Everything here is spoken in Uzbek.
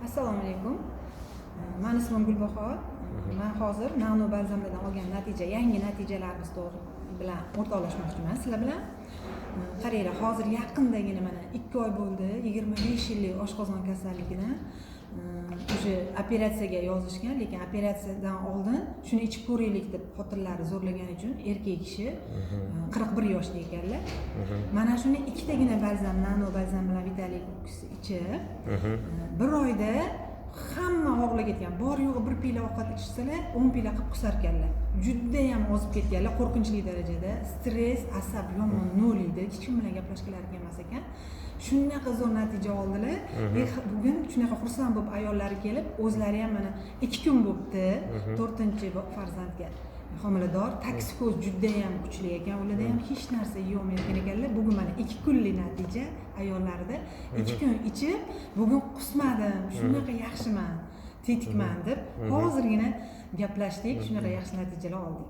Assalomu alaykum. Men ismim Gulbahor. Men hozir nano balzamlardan olgan yangi natijalarimiz bilan o'rtoqlashmoqchiman sizlar bilan. Qaranglar, hozir yaqindagina mana 2 oy bo'ldi, 25 yillik oshqozon kasalligidan o'sha operatsiyaga yozishgan, lekin operatsiyadan oldin shuni ichib ko'raylik deb xotinlari zo'rlagani uchun erkak kishi 41 yoshda ekanlar. Mana shuni ikkitagina balzam, nano balzam bilan vitalik ichib, bir oyda hamma og'irlab ketgan. Bor yo'g'i bir pila ovqat ichsalar, 10 pila qilib qusar ekanlar. Juda ham ozib ketganlar, qo'rqinchli darajada. Stress, asab yomon nol edi. Hech kim bilan gaplashganlari emas ekan. Shunaqa zo'r natija oldilar. Bugun shunaqa xursand bo'lib ayollari kelib, o'zlari ham mana 2 kun bo'libdi, 4-farzandga homilador. Toksikoz juda ham kuchli ekan. Ularda ham hech narsa yeyolmayotgan ekanlar. Bugun mana 2 kunlik natija ayollarida. 2 kun ichib, bugun qusmadim, shunaqa yaxshiman, tetikman deb hozirgina gaplashdik, shunaqa yaxshi natijalar oldik.